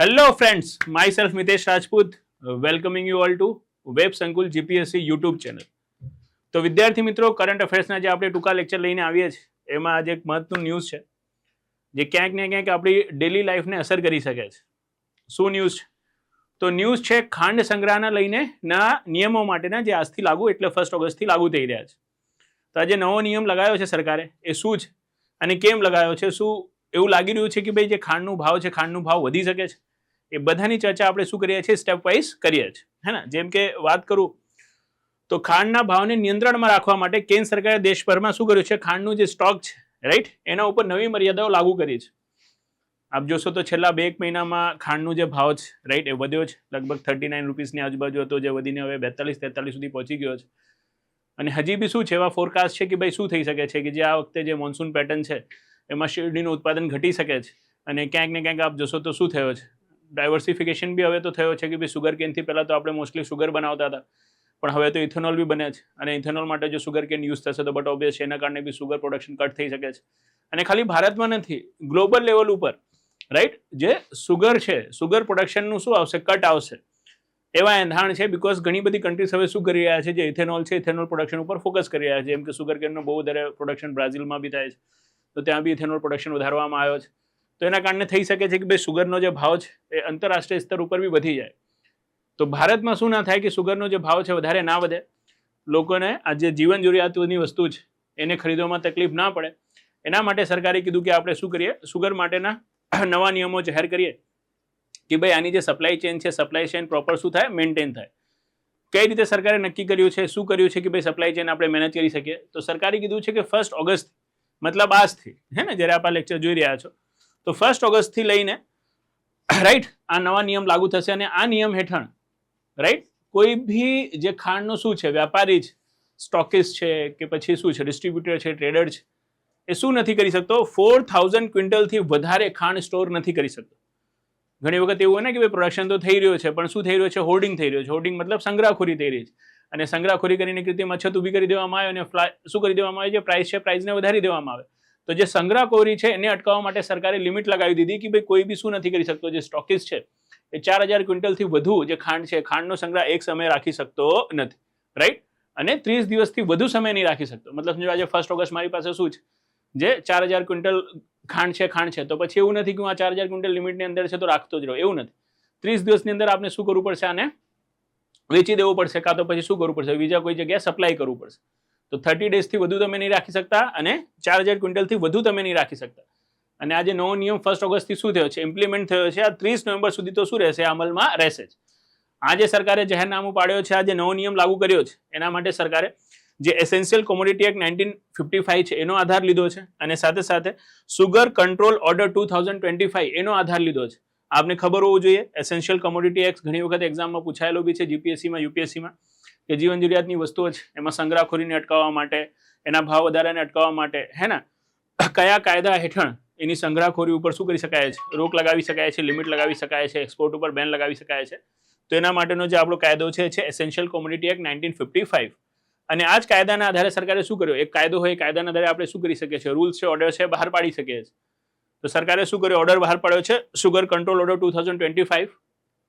Hello friends, myself Mitesh Rajput, welcoming you all to web સંકુલ GPSC YouTube channel. તો વિદ્યાર્થી મિત્રો, current અફેર્સના જે આપણે ટૂંકા લેક્ચર લઈને આવીએ છીએ એમાં આજે એક મહત્વનું ન્યૂઝ છે જે ક્યાંક ને ક્યાંક આપણી ડેલી લાઈફને અસર કરી શકે છે. શું ન્યૂઝ છે? તો ન્યૂઝ છે ખાંડ સંગ્રહના લઈને ના નિયમો માટેના જે આજથી લાગુ એટલે 1 ઓગસ્ટથી લાગુ થઈ રહ્યા છે. તો આજે નવો નિયમ લગાવ્યો છે સરકારે, એ શું છે અને કેમ લગાવ્યો છે? શું એવું લાગી રહ્યું છે કે ભાઈ જે ખાંડનો ભાવ છે, ખાંડનો ભાવ વધી શકે છે? એ બધાની ચર્ચા આપણે શું કરીએ છીએ, સ્ટેપ વાઇઝ કરીએ છીએ, હે ને. જેમ કે વાત કરું તો ખાંડના ભાવને નિયંત્રણમાં રાખવા માટે કેન્દ્ર સરકારે દેશભરમાં શું કર્યું છે, ખાંડનું જે સ્ટોક છે, રાઈટ, એના ઉપર નવી મર્યાદાઓ લાગુ કરી છે. આપ જોશો તો છેલ્લા 2 મહિનામાં ખાંડનો જે ભાવ છે, રાઈટ, એ વધ્યો છે. લગભગ 39 રૂપીસની આજુબાજુ હતો, જે વધીને હવે 42-43 સુધી પહોંચી ગયો છે. અને હજી બી શું છે, એવા ફોરકાસ્ટ છે કે ભાઈ શું થઈ શકે છે કે જે આ વખતે જે મોન્સૂન પેટર્ન છે એમાં શેરડીનું ઉત્પાદન ઘટી શકે છે. અને ક્યાંક ને ક્યાંક આપ જોશો તો શું થયો છે, ડાયવર્સિફિકેશન બી હવે તો થયો છે કે ભાઈ સુગર કેનથી પહેલાં તો આપણે મોસ્ટલી સુગર બનાવતા હતા, પણ હવે તો ઇથેનોલ બી બને છે. અને ઇથેનોલ માટે જો સુગર કેન યુઝ થશે તો બટ ઓબ્વિયસ છે, એના કારણે બી સુગર પ્રોડક્શન કટ થઈ શકે છે. અને ખાલી ભારતમાં નથી, ગ્લોબલ લેવલ ઉપર, રાઈટ, જે સુગર છે, સુગર પ્રોડક્શનનું શું આવશે, કટ આવશે એવા એંધાણ છે. બિકોઝ ઘણી બધી કન્ટ્રીઝ હવે શું કરી રહ્યા છે, જે ઇથેનોલ છે, ઇથેનોલ પ્રોડક્શન ઉપર ફોકસ કરી રહ્યા છે. જેમ કે સુગર કેનનું બહુ વધારે પ્રોડક્શન બ્રાઝિલમાં બી થાય છે, તો ત્યાં બી ઇથેનોલ પ્રોડક્શન વધારવામાં આવ્યો છે. તો એના કારણે થઈ શકે છે કે ભાઈ સુગરનો જે ભાવ છે એ આંતરરાષ્ટ્રીય સ્તર ઉપર બી વધી જાય. તો ભારતમાં શું ના થાય કે સુગરનો જે ભાવ છે વધારે ના વધે, લોકોને આ જે જીવન જરૂરિયાતની વસ્તુ છે એને ખરીદવામાં તકલીફ ના પડે. એના માટે સરકારે કીધું કે આપણે શું કરીએ, સુગર માટેના નવા નિયમો જાહેર કરીએ કે ભાઈ આની જે સપ્લાય ચેન છે, સપ્લાય ચેન પ્રોપર શું થાય, મેન્ટેન થાય. કઈ રીતે સરકારે નક્કી કર્યું છે, શું કર્યું છે કે ભાઈ સપ્લાય ચેન આપણે મેનેજ કરી શકીએ? તો સરકારે કીધું છે કે 1 ઓગસ્ટ મતલબ આજથી, હે ને, જ્યારે આપ આ લેક્ચર જોઈ રહ્યા છો, તો 1 ઓગસ્ટથી લઈને, રાઈટ, આ નવા નિયમ લાગુ થશે. અને આ નિયમ હેઠળ, રાઈટ, કોઈ બી જે ખાંડનો શું છે, વ્યાપારી છે, સ્ટોકિસ્ટ છે કે પછી શું છે, ડિસ્ટ્રીબ્યુટર છે, ટ્રેડર છે, એ શું નથી કરી શકતો, 4000 ક્વિન્ટલથી વધારે ખાંડ સ્ટોર નથી કરી શકતો. ઘણી વખત એવું હોય ને કે ભાઈ પ્રોડક્શન તો થઈ રહ્યો છે, પણ શું થઈ રહ્યો છે, હોર્ડિંગ થઈ રહ્યો છે. હોર્ડિંગ મતલબ સંગ્રહખોરી થઈ રહી છે. અને સંગ્રહખોરી કરીને કૃત્રિમ અછત ઊભી કરી દેવામાં આવે અને શું કરી દેવામાં આવે, જે પ્રાઇસ છે પ્રાઇસને વધારી દેવામાં આવે. તો જે સંગ્રહખોરી છે એને અટકાવવા માટે સરકારે લિમિટ લગાવી દીધી કે ભાઈ કોઈ બી શું નથી કરી શકતો, જે સ્ટોકિસ્ટ છે એ 4000 ક્વિન્ટલથી વધુ જે ખાંડ છે, ખાંડનો સંગ્રહ એક સમયે રાખી શકતો નથી, રાઈટ. અને 30 દિવસથી વધુ સમય નહીં રાખી શકતો. મતલબ સમજો આજે 1 ઓગસ્ટ મારી પાસે શું છે, જે 4000 ક્વિન્ટલ ખાંડ છે, તો પછી એવું નથી કે હું આ 4000 ક્વિન્ટલ લિમિટની અંદર છે તો રાખતો જ રહું, એવું નથી. 30 દિવસની અંદર આપણે શું કરવું પડશે, આને વેચી દેવું પડશે, કાં તો પછી શું કરવું પડશે, બીજા કોઈ જગ્યાએ સપ્લાય કરવું પડશે. તો 30 ડેઝથી વધુ તમે નહીં રાખી શકતા અને 4000 ક્વિન્ટલથી વધુ તમે નહીં રાખી શકતા. અને આ જે નવો નિયમ 1 ઓગસ્ટથી શું થયો છે, ઇમ્પ્લિમેન્ટ થયો છે, આ 30 નવેમ્બર સુધી તો શું રહેશે, અમલમાં રહેશે જ. આ જે સરકારે જાહેરનામું પાડ્યો છે, આ જે નવો નિયમ લાગુ કર્યો છે, એના માટે સરકારે જે એસેન્શિયલ કોમોડિટી એક્ટ 1955 છે એનો આધાર લીધો છે. અને સાથે સાથે સુગર કંટ્રોલ ઓર્ડર 2025 એનો આધાર લીધો છે. આપને ખબર હોવું જોઈએ, એસેન્શિયલ કોમોડિટી એક્ટ ઘણી વખત એક્ઝામમાં પૂછાયેલો બી છે, જીપીએસસીમાં, યુપીએસસીમાં, કે જીવન જરૂરિયાતની વસ્તુઓ છે એમાં સંગ્રહખોરીને અટકાવવા માટે, એના ભાવ વધારાને અટકાવવા માટે, હે ને, કયા કાયદા હેઠળ એની સંગ્રહખોરી ઉપર શું કરી શકાય છે, રોક લગાવી શકાય છે, લિમિટ લગાવી શકાય છે, એક્સપોર્ટ ઉપર બેન લગાવી શકાય છે. તો એના માટેનો જે આપણો કાયદો છે એસેન્શિયલ કોમોડિટી એક્ટ 1955. અને આ જ કાયદાના આધારે સરકારે શું કર્યું, એક કાયદો હોય, કાયદાના આધારે આપણે શું કરી શકીએ છીએ, રૂલ્સ છે, ઓર્ડર છે, બહાર પાડી શકીએ છીએ. તો સરકારે શું કર્યું, ઓર્ડર બહાર પાડ્યો છે, સુગર કંટ્રોલ ઓર્ડર 2025.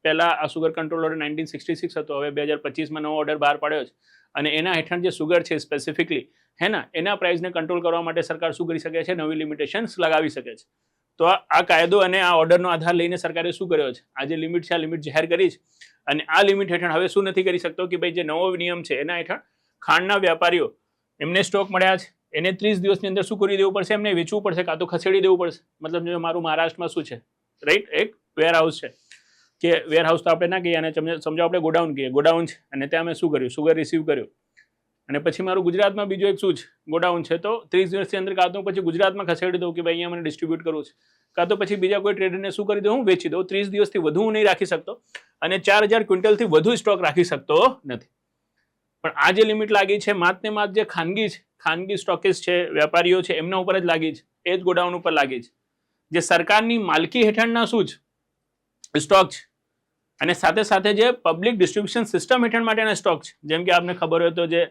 પહેલા આ સુગર કંટ્રોલ ઓર્ડર 1966 હતો, હવે 2025માં નવો ઓર્ડર બહાર પાડ્યો છે. અને એના હેઠળ જે સુગર છે સ્પેસિફિકલી, હે ને, એના પ્રાઇસને કંટ્રોલ કરવા માટે સરકાર શું કરી શકે છે, નવી લિમિટેશન્સ લગાવી શકે છે. તો આ કાયદો અને આ ઓર્ડરનો આધાર લઈને સરકારે શું કર્યો છે, આ જે લિમિટ છે, આ લિમિટ જાહેર કરી છે. અને આ લિમિટ હેઠળ હવે શું નથી કરી શકતો કે ભાઈ જે નવો નિયમ છે એના હેઠળ ખાંડના વેપારીઓ, એમને સ્ટોક મળ્યા છે, એને 30 દિવસની અંદર શું કરી દેવું પડશે, એમને વેચવું પડશે, કાં તો ખસેડી દેવું પડશે. મતલબ જો મારું મહારાષ્ટ્રમાં શું છે, રાઈટ, એક વેરહાઉસ છે, કે વેરહાઉસ તો આપણે ના કહીએ, અને સમજો આપણે ગોડાઉન કહીએ, ગોડાઉન છે, અને ત્યાં મેં શું કર્યું, સુગર રિસીવ કર્યું. અને પછી મારું ગુજરાતમાં બીજું એક શું છે, ગોડાઉન છે, તો 30 દિવસની અંદર કાં તો પછી ગુજરાતમાં ખસેડી દઉં કે ભાઈ અહીંયા મને ડિસ્ટ્રીબ્યુટ કરવું છે, કાં તો પછી બીજા કોઈ ટ્રેડરને શું કરી દઉં, હું વેચી દઉં. 30 દિવસથી વધુ હું નહીં રાખી શકતો અને 4000 ક્વિન્ટલથી વધુ સ્ટોક રાખી શકતો નથી. પણ આ જે લિમિટ લાગી છે માત્ર ને માત્ર જે ખાનગી છે, ખાનગી સ્ટોકિસ્ટ છે, વેપારીઓ છે, એમના ઉપર જ લાગી છે, એ જ ગોડાઉન ઉપર લાગી છે. જે સરકારની માલકી હેઠળના શું છે, સ્ટોક છે, અને સાથે સાથે જે પબ્લિક ડિસ્ટ્રીબ્યુશન સિસ્ટમ હેઠળ માટેના સ્ટોક છે, જેમ કે આપને ખબર હોય તો જે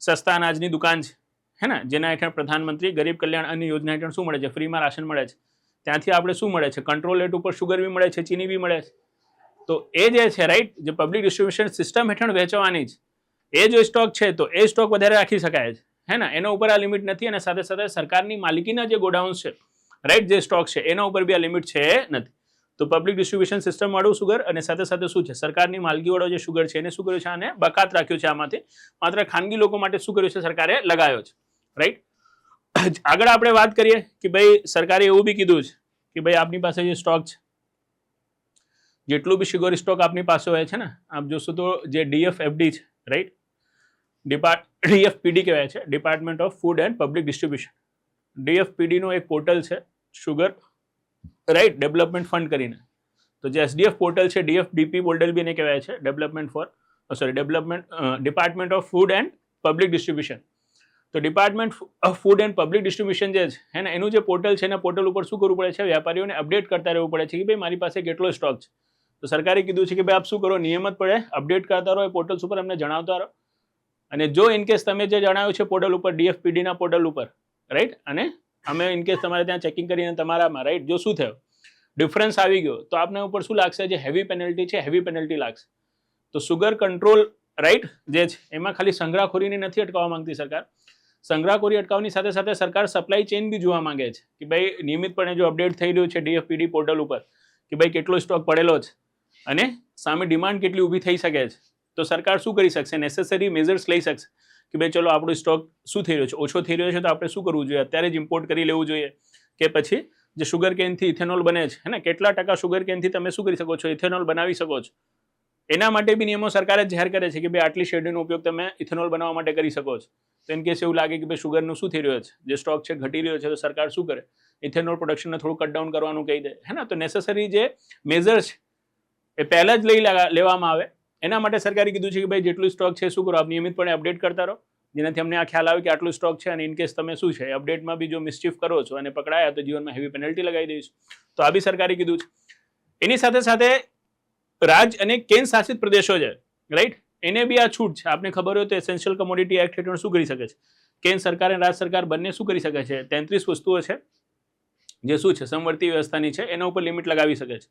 સસ્તા અનાજની દુકાન છે, હે ને, જેના હેઠળ પ્રધાનમંત્રી ગરીબ કલ્યાણ અન્ન યોજના હેઠળ શું મળે છે, ફ્રીમાં રાશન મળે છે, ત્યાંથી આપણે શું મળે છે, કંટ્રોલ રેટ ઉપર શુગર બી મળે છે, ચીની બી મળે છે. તો એ જે છે રાઈટ, જે પબ્લિક ડિસ્ટ્રીબ્યુશન સિસ્ટમ હેઠળ વેચવાની છે, એ જો સ્ટોક છે તો એ સ્ટોક વધારે રાખી શકાય છે, હે ને, એના ઉપર આ લિમિટ નથી. અને સાથે સાથે સરકારની માલિકીના જે ગોડાઉન્સ છે રાઈટ, જે સ્ટોક છે એના ઉપર બી આ લિમિટ છે નથી. તો પબ્લિક ડિસ્ટ્રીબ્યુશન સિસ્ટમ વાળું સુગર અને સાથે સાથે શું છે, સરકારની માલકીવાળો જે સુગર છે એને શું કર્યું છે, આને બકાત રાખ્યું છે. આમાંથી માત્ર ખાનગી લોકો માટે શું કર્યું છે, સરકારે લગાવ્યો છે રાઈટ. આગળ આપણે વાત કરીએ કે ભાઈ સરકારે એવું બી કીધું છે કે ભાઈ આપની પાસે જે સ્ટોક છે, જેટલું બી શુગર સ્ટોક આપની પાસે હોય છે ને, આપ જોશો તો જે DFFD છે રાઈટ, DFPD કહેવાય છે, department of food and public distribution. DFPD નું એક પોર્ટલ છે શુગર રાઈટ ડેવલપમેન્ટ ફંડ કરીને. તો જે SDF પોર્ટલ છે, DFDP પોર્ટલ બી એને કહેવાય છે, department of food and public distribution. તો department of food and public distribution જે છે હે ને, એનું જે પોર્ટલ છે એના પોર્ટલ ઉપર શું કરવું પડે છે, વેપારીઓને અપડેટ કરતા રહેવું પડે છે કે ભાઈ મારી પાસે કેટલો સ્ટોક છે. તો સરકારે કીધું છે કે ભાઈ આપ શું કરો, નિયમિત પડે અપડેટ કરતા રહો, એ પોર્ટલ્સ ઉપર અમને જણાવતા રહો. અને જો ઇનકેસ તમે જે જણાવ્યું છે પોર્ટલ ઉપર, DFPD ના પોર્ટલ ઉપર રાઈટ, અને અમે ઇનકેસ તમારે ત્યાં ચેકિંગ કરીને તમારામાં રાઈટ જો શું થયો, ડિફરન્સ આવી ગયો, તો આપને ઉપર શું લાગશે, જે હેવી પેનલ્ટી છે, હેવી પેનલ્ટી લાગશે. તો સુગર કંટ્રોલ રાઈટ જે છે એમાં ખાલી સંગ્રહખોરીને નથી અટકાવવા માંગતી સરકાર, સંગ્રહખોરી અટકાવવાની સાથે સાથે સરકાર સપ્લાય ચેઇન બી જોવા માંગે છે કે ભાઈ નિયમિતપણે જો અપડેટ થઈ રહ્યું છે DFPD પોર્ટલ ઉપર કે ભાઈ કેટલો સ્ટોક પડેલો છે અને સામે ડિમાન્ડ કેટલી ઊભી થઈ શકે છે, તો સરકાર શું કરી શકશે, નેસેસરી મેઝર્સ લઈ શકશે કે ભાઈ ચલો આપણો સ્ટોક શું થઈ રહ્યો છે, ઓછો થઈ રહ્યો છે, તો આપણે શું કરવું જોઈએ, અત્યારે જ ઇમ્પોર્ટ કરી લેવું જોઈએ કે પછી જે શુગર કેનથી ઇથેનોલ બને છે હે ને, કેટલા ટકા શુગર કેનથી તમે શું કરી શકો છો, ઇથેનોલ બનાવી શકો છો. એના માટે બી નિયમો સરકારે જાહેર કરે છે કે ભાઈ આટલી શેરડીનો ઉપયોગ તમે ઇથેનોલ બનાવવા માટે કરી શકો છો. તો ઇન કેસ એવું લાગે કે ભાઈ શુગરનું શું થઈ રહ્યો છે, જે સ્ટોક છે ઘટી રહ્યો છે, તો સરકાર શું કરે, ઇથેનોલ પ્રોડક્શનને થોડું કટ ડાઉન કરવાનું કહી દે હે ને. તો નેસેસરી જે મેઝર છે એ પહેલા જ લેવામાં આવે. એના માટે સરકારે કીધું છે કે ભાઈ જેટલું સ્ટોક છે શું કરો, આપ નિયમિતપણે અપડેટ કરતા રહો, જેનાથી અમને આ ખ્યાલ આવે કે આટલું સ્ટોક છે. અને ઇનકેસ તમે શું છે અપડેટમાં બી જો મિસચીફ કરો છો અને પકડાયા તો જીવનમાં હેવી પેનલ્ટી લગાવી દઈશું. તો આ બી સરકારે કીધું છે. એની સાથે સાથે રાજ્ય અને કેન્દ્ર શાસિત પ્રદેશો છે રાઈટ, એને બી આ છૂટ છે. આપને ખબર હોય તો એસેન્શિયલ કમોડિટી એક્ટ હેઠળ શું કરી શકે છે, કેન્દ્ર સરકાર અને રાજ્ય સરકાર બંને શું કરી શકે છે, 33 વસ્તુઓ છે જે શું છે સમવર્તી વ્યવસ્થાની છે, એના ઉપર લિમિટ લગાવી શકે છે.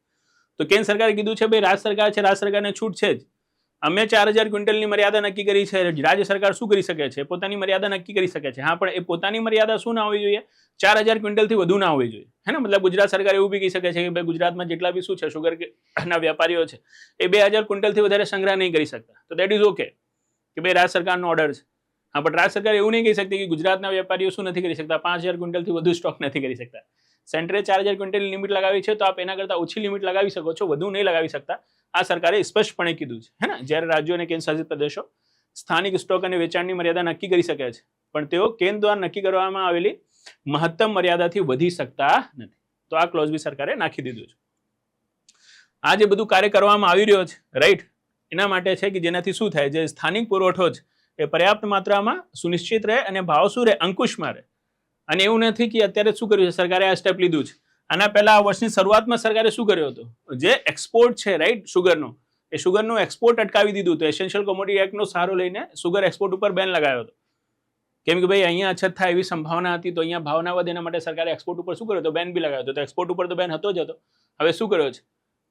તો કેન્દ્ર સરકારે કીધું છે ભાઈ રાજ્ય સરકાર છે, રાજ્ય સરકારને છૂટ છે જ, અમે 4000 ક્વિન્ટલની મર્યાદા નક્કી કરી છે, રાજ્ય સરકાર શું કરી શકે છે, પોતાની મર્યાદા નક્કી કરી શકે છે. હા, પણ એ પોતાની મર્યાદા શું ના હોવી જોઈએ, 4000 ક્વિન્ટલથી વધુ ના હોવી જોઈએ હે ને. મતલબ ગુજરાત સરકાર એવું બી કહી શકે છે કે ભાઈ ગુજરાતમાં જેટલા બી શું છે શુગર ના વેપારીઓ છે એ 2000 ક્વિન્ટલથી વધારે સંગ્રહ નહીં કરી શકતા. તો દેટ ઇઝ ઓકે કે ભાઈ રાજ્ય સરકારનો ઓર્ડર છે. હા, પણ રાજ્ય સરકાર એવું નહીં કહી શકતી કે ગુજરાતના વેપારીઓ શું નથી કરી શકતા, 5000 ક્વિન્ટલથી વધુ સ્ટોક નથી કરી શકતા. સેન્ટરે 4000 ક્વિન્ટલની લિમિટ લગાવી છે, તો આપ એના કરતાં ઓછી લિમિટ લગાવી શકો છો, વધુ નહીં લગાવી શકતા. આ સરકારે સ્પષ્ટપણે કીધું છે હે ને. જ્યારે રાજ્યો અને કેન્દ્ર શાસિત પ્રદેશો સ્થાનિક સ્ટોક અને વેચાણની મર્યાદા નક્કી કરી શકે છે, પણ તેઓ કેન્દ્ર દ્વારા નક્કી કરવામાં આવેલી મહત્તમ મર્યાદાથી વધી શકતા નથી. તો આ ક્લોઝ બી સરકારે નાખી દીધું છે. આ જે બધું કાર્ય કરવામાં આવી રહ્યો છે રાઈટ, એના માટે છે કે જેનાથી શું થાય, જે સ્થાનિક પુરવઠો છે એ પર્યાપ્ત માત્રામાં સુનિશ્ચિત રહે અને ભાવ શું રહે, અંકુશમાં રહે. અને એવું નથી કે અત્યારે શું કર્યું છે સરકારે, આ સ્ટેપ લીધું છે. આના પહેલા આ વર્ષની શરૂઆતમાં સરકારે શું કર્યું હતું, જે એક્સપોર્ટ છે રાઈટ શુગરનો, એ શુગરનું એક્સપોર્ટ અટકાવી દીધું હતું. એસેન્શિયલ કોમોડિટી એક્ટનો સહારો લઈને શુગર એક્સપોર્ટ ઉપર બેન લગાવ્યો હતો. કેમ કે ભાઈ અહીંયા અછત થાય એવી સંભાવના હતી, તો અહીંયા ભાવના વધે એના માટે સરકારે એક્સપોર્ટ ઉપર શું કર્યો હતો, બેન બી લગાવ્યો હતો. તો એક્સપોર્ટ ઉપર તો બેન હતો જ હતો. હવે શું કર્યો છે,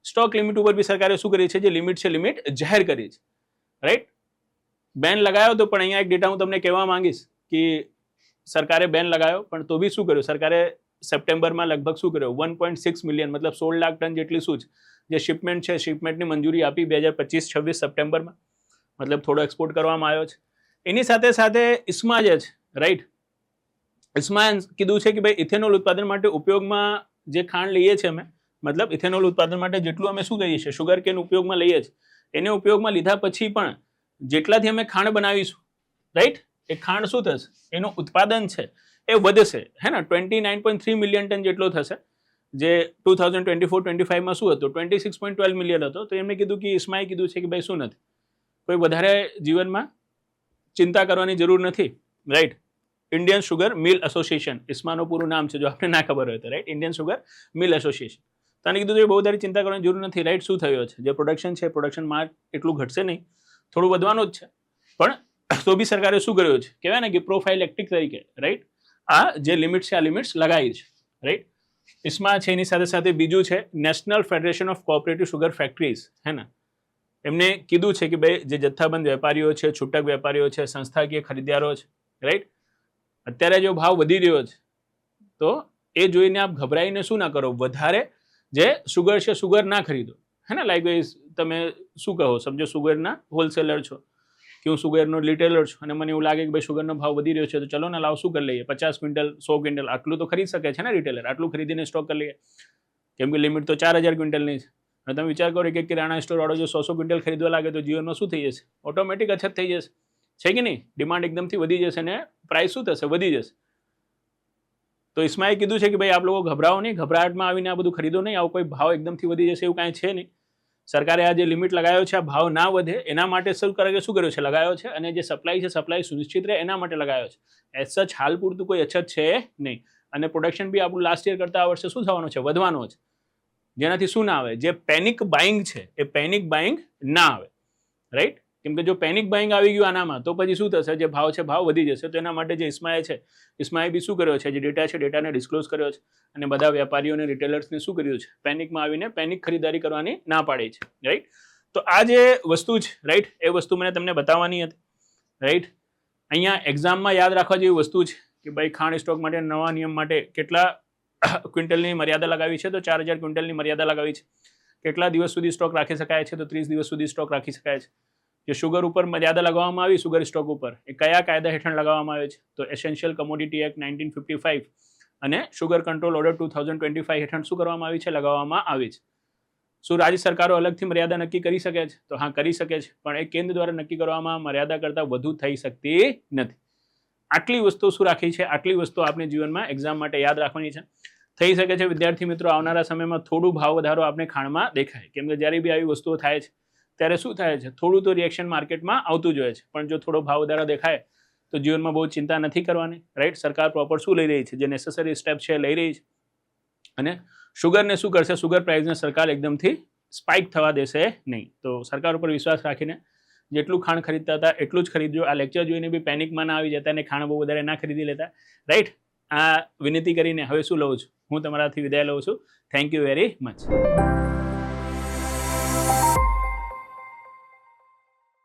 સ્ટોક લિમિટ ઉપર બી સરકારે શું કરી છે, જે લિમિટ છે લિમિટ જાહેર કરી છે રાઈટ. બેન લગાવ્યો હતો, પણ અહીંયા એક ડેટા હું તમને કહેવા માંગીશ કે સરકારે બેન લગાવ્યો પણ તો બી શું કર્યું, સરકારે સપ્ટેમ્બરમાં લગભગ શું કર્યો 1.6 મિલિયન મતલબ 16 લાખ ટન જેટલી શું છે જે શિપમેન્ટ છે, શિપમેન્ટની મંજૂરી આપી 2025-26 સપ્ટેમ્બરમાં. મતલબ થોડો એક્સપોર્ટ કરવામાં આવ્યો છે. એની સાથે સાથે ઇસ્મા જે છે રાઈટ, ઇસ્મા કીધું છે કે ભાઈ ઇથેનોલ ઉત્પાદન માટે ઉપયોગમાં જે ખાંડ લઈએ છીએ અમે, મતલબ ઇથેનોલ ઉત્પાદન માટે જેટલું અમે શું કરીએ છીએ શુગર કેન ઉપયોગમાં લઈએ છીએ, એને ઉપયોગમાં લીધા પછી પણ જેટલાથી અમે ખાંડ બનાવીશું રાઈટ, એ ખાંડ શું થશે, એનું ઉત્પાદન છે એ વધશે હે ને. 29.3 મિલિયન ટન જેટલો થશે, જે 2024-25માં શું હતું 26.12 મિલિયન હતો. તો એમને કીધું કે ઇસ્માએ કીધું છે કે ભાઈ શું નથી, કોઈ વધારે જીવનમાં ચિંતા કરવાની જરૂર નથી રાઈટ. ઇન્ડિયન શુગર મિલ એસોસિએશન ઇસ્માનું પૂરું નામ છે, જો આપણે ના ખબર હોય તો રાઈટ, ઇન્ડિયન શુગર મિલ એસોસિએશન. તને કીધું કે બહુ વધારે ચિંતા કરવાની જરૂર નથી રાઈટ. શું થયું છે, જે પ્રોડક્શન છે પ્રોડક્શનમાં એટલું ઘટશે નહીં, થોડું વધવાનું જ છે. પણ તો બી સરકારે શું કર્યું છે, કહેવાય ને કે પ્રોફાઇલેક્ટિક તરીકે રાઈટ, આ જે લિમિટ છે આ લિમિટ્સ લગાવી છે રાઈટ. ઇસ્મા છે, એની સાથે સાથે બીજું છે national federation of cooperative sugar factories, હે ને, એમને કીધું છે કે ભાઈ જે જથ્થાબંધ વેપારીઓ છે, છૂટક વેપારીઓ છે, સંસ્થાકીય ખરીદદારો છે, રાઈટ, અત્યારે જો ભાવ વધી રહ્યો છે તો એ જોઈને આપ ગભરાઈને શું ના કરો, વધારે જે સુગર છે સુગર ના ખરીદો, હે ને. લાઈક તમે શું કહો, સમજો સુગરના હોલસેલર છો કે હું સુગરનો રિટેલર છું અને મને એવું લાગે કે ભાઈ સુગરનો ભાવ વધી રહ્યો છે તો ચલો ને લાવ શું કરી લઈએ, 50 ક્વિન્ટલ 100 ક્વિન્ટલ આટલું તો ખરીદ શકે છે ને રિટેલર, આટલું ખરીદીને સ્ટોક કરી લઈએ, કેમ કે લિમિટ તો 4000 ક્વિન્ટલની છે. અને તમે વિચાર કરો કે કિરાણા સ્ટોરવાળો જો 100 ક્વિન્ટલ ખરીદવા લાગે તો જીવનમાં શું થઈ જશે, ઓટોમેટિક અછત થઈ જશે, છે કે નહીં. ડિમાન્ડ એકદમથી વધી જશે અને પ્રાઇસ શું થશે, વધી જશે. તો ઇસ્માએ કીધું છે કે ભાઈ આપ લોકો ગભરાઓ નહીં, ગભરાટમાં આવીને આ બધું ખરીદો નહીં, આવો કોઈ ભાવ એકદમથી વધી જશે એવું કાંઈ છે નહીં. સરકારે આ જે લિમિટ લગાવ્યો છે આ ભાવ ના વધે એના માટે શું કર્યું છે, લગાવ્યો છે, અને જે સપ્લાય છે સપ્લાય સુનિશ્ચિત રહે એના માટે લગાવ્યો છે. એઝ સચ હાલ પૂરતું કોઈ અછત છે નહીં. અને પ્રોડક્શન બી આપણું લાસ્ટ યર કરતાં આ વર્ષે શું થવાનું છે, વધવાનું છે, જેનાથી શું ના આવે, જે પેનિક બાઇંગ છે એ પેનિક બાઇંગ ના આવે, રાઈટ. કેમ કે જો પેનિક બાઇંગ આવી ગયું આનામાં તો પછી શું થશે, જે ભાવ છે ભાવ વધી જશે. તો એના માટે જે ઇસ્માએ બી શું કર્યો છે, જે ડેટા છે ડેટાને ડિસ્ક્લોઝ કર્યો છે અને બધા વેપારીઓને રિટેલર્સને શું કર્યું છે, પેનિકમાં આવીને પેનિક ખરીદારી કરવાની ના પાડી છે, રાઈટ. તો આ જે વસ્તુ છે, રાઈટ, એ વસ્તુ મને તમને બતાવવાની હતી, રાઈટ. અહીંયા એક્ઝામમાં યાદ રાખવા જેવી વસ્તુ છે કે ભાઈ ખાંડ સ્ટોક માટે નવા નિયમ માટે કેટલા ક્વિન્ટલની મર્યાદા લગાવી છે, તો 4000 ક્વિન્ટલની મર્યાદા લગાવી છે. કેટલા દિવસ સુધી સ્ટોક રાખી શકાય છે, તો 30 દિવસ સુધી સ્ટોક રાખી શકાય છે. જે શુગર ઉપર મર્યાદા લગાવવામાં આવી, શુગર સ્ટોક ઉપર, એ કયા કાયદા હેઠળ લગાવવામાં આવે છે, તો એસેન્શિયલ કમોડિટી એક્ટ 1955 અને શુગર કંટ્રોલ ઓર્ડર 2025 હેઠળ શું કરવામાં આવી છે, લગાવવામાં આવી છે. શું રાજ્ય સરકારો અલગથી મર્યાદા નક્કી કરી શકે છે, તો હા કરી શકે છે, પણ એ કેન્દ્ર દ્વારા નક્કી કરવામાં મર્યાદા કરતાં વધુ થઈ શકતી નથી. આટલી વસ્તુ શું રાખી છે, આટલી વસ્તુ આપણે જીવનમાં એક્ઝામ માટે યાદ રાખવાની છે. થઈ શકે છે વિદ્યાર્થી મિત્રો આવનારા સમયમાં થોડું ભાવ વધારો આપણે ખાંડમાં દેખાય, કેમ કે જ્યારે બી આવી વસ્તુઓ થાય છે ત્યારે શું થાય છે, થોડું તો રિએક્શન માર્કેટમાં આવતું જ હોય છે. પણ જો થોડો ભાવ વધારો દેખાય તો જીવનમાં બહુ ચિંતા નથી કરવાની, રાઈટ. સરકાર પ્રોપર શું લઈ રહી છે, જે નેસેસરી સ્ટેપ છે લઈ રહી છે. અને શુગરને શું કરશે, શુગર પ્રાઇસને સરકાર એકદમથી સ્પાઇક થવા દેશે નહીં. તો સરકાર ઉપર વિશ્વાસ રાખીને જેટલું ખાંડ ખરીદતા હતા એટલું જ ખરીદજો. આ લેક્ચર જોઈને બી પેનિકમાં ના આવી જતા અને ખાંડ બહુ વધારે ના ખરીદી લેતા, રાઈટ. આ વિનંતી કરીને હવે શું લઉં છું, હું તમારાથી વિદાય લઉં છું. Thank you very much.